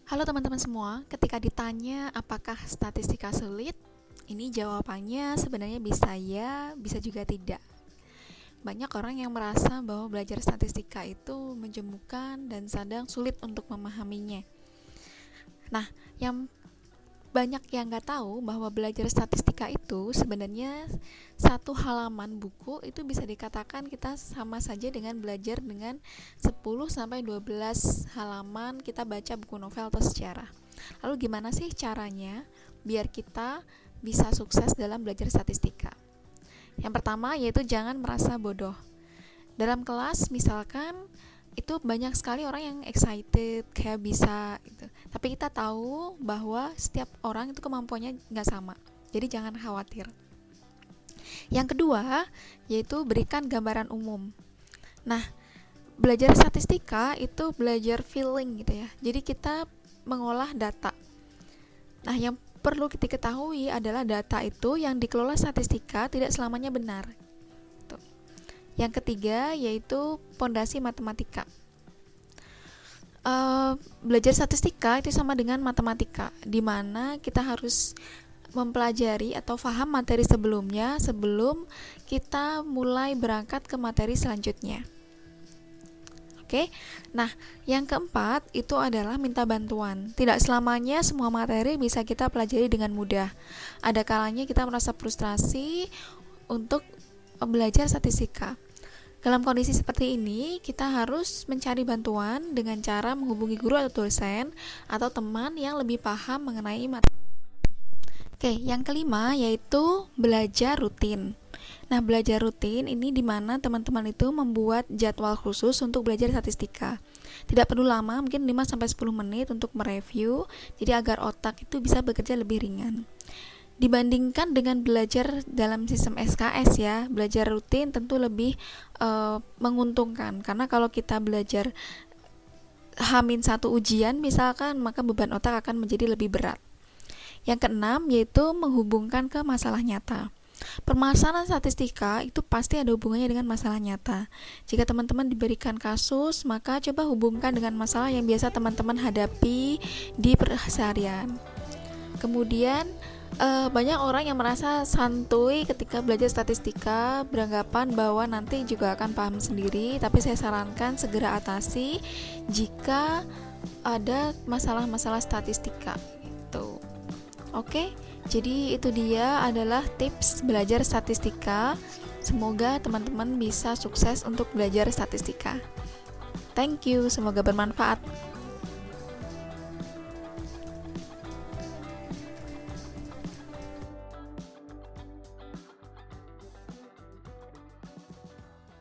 Halo teman-teman semua, ketika ditanya apakah statistika sulit, ini jawabannya sebenarnya bisa ya, bisa juga tidak. Banyak orang yang merasa bahwa belajar statistika itu menjemukan dan kadang sulit untuk memahaminya. Nah, yang banyak yang nggak tahu bahwa belajar statistika itu sebenarnya satu halaman buku itu bisa dikatakan kita sama saja dengan belajar dengan 10-12 halaman kita baca buku novel atau sejarah. Lalu gimana sih caranya biar kita bisa sukses dalam belajar statistika? Yang pertama yaitu jangan merasa bodoh. Dalam kelas misalkan itu banyak sekali orang yang excited kayak bisa gitu. Tapi kita tahu bahwa setiap orang itu kemampuannya nggak sama. Jadi jangan khawatir. Yang kedua yaitu berikan gambaran umum. Nah, belajar statistika itu belajar feeling gitu ya. Jadi kita mengolah data. Nah, yang perlu kita ketahui adalah data itu yang dikelola statistika tidak selamanya benar. Yang ketiga yaitu pondasi matematika. Belajar statistika itu sama dengan matematika, di mana kita harus mempelajari atau paham materi sebelumnya sebelum kita mulai berangkat ke materi selanjutnya. Oke, nah yang keempat itu adalah minta bantuan. Tidak selamanya semua materi bisa kita pelajari dengan mudah. Ada kalanya kita merasa frustrasi untuk belajar statistika. Dalam kondisi seperti ini, kita harus mencari bantuan dengan cara menghubungi guru atau dosen atau teman yang lebih paham mengenai materi. Oke, yang kelima yaitu belajar rutin. Nah, belajar rutin ini di mana teman-teman itu membuat jadwal khusus untuk belajar statistika. Tidak perlu lama, mungkin 5-10 menit untuk mereview, jadi agar otak itu bisa bekerja lebih ringan. Dibandingkan dengan belajar dalam sistem SKS ya, belajar rutin tentu lebih menguntungkan karena kalau kita belajar H-1 ujian misalkan, maka beban otak akan menjadi lebih berat. Yang keenam yaitu menghubungkan ke masalah nyata. Permasalahan statistika itu pasti ada hubungannya dengan masalah nyata. Jika teman-teman diberikan kasus, maka coba hubungkan dengan masalah yang biasa teman-teman hadapi di keseharian. Kemudian banyak orang yang merasa santuy ketika belajar statistika, beranggapan bahwa nanti juga akan paham sendiri, tapi saya sarankan segera atasi jika ada masalah-masalah statistika gitu. Oke, jadi itu dia adalah tips belajar statistika. Semoga teman-teman bisa sukses untuk belajar statistika. Thank you, semoga bermanfaat.